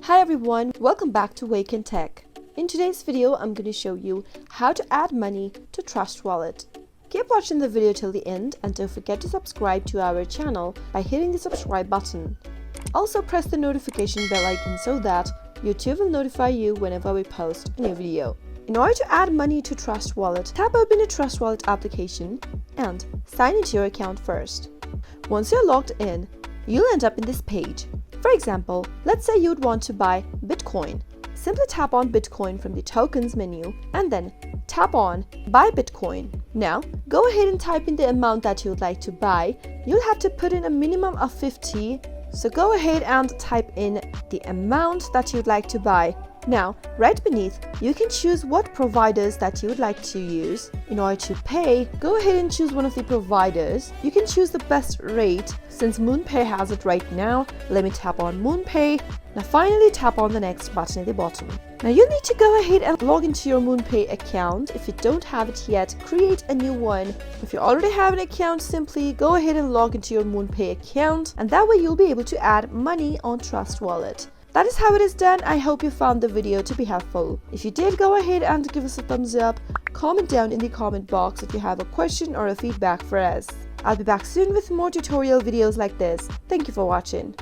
Hi everyone, welcome back to Wake&Tech. In today's video, I'm going to show you how to add money to Trust Wallet. Keep watching the video till the end and don't forget to subscribe to our channel by hitting the subscribe button. Also press the notification bell icon so that YouTube will notify you whenever we post a new video. In order to add money to Trust Wallet, tap open the Trust Wallet application and sign into your account first. Once you're logged in, you'll end up in this page. For example, let's say you'd want to buy Bitcoin. Simply tap on Bitcoin from the Tokens menu and then tap on Buy Bitcoin. Now, go ahead and type in the amount that you'd like to buy. You'll have to put in a minimum of 50, so go ahead and type in the amount that you'd like to buy. Now, right beneath, you can choose what providers that you would like to use. In order to pay, go ahead and choose one of the providers. You can choose the best rate. Since MoonPay has it right now, let me tap on MoonPay. Now finally tap on the next button at the bottom. Now you need to go ahead and log into your MoonPay account. If you don't have it yet, create a new one. If you already have an account, simply go ahead and log into your MoonPay account, and that way you'll be able to add money on Trust Wallet. That is how it is done. I hope you found the video to be helpful. If you did, go ahead and give us a thumbs up. Comment down in the comment box if you have a question or a feedback for us. I'll be back soon with more tutorial videos like this. Thank you for watching.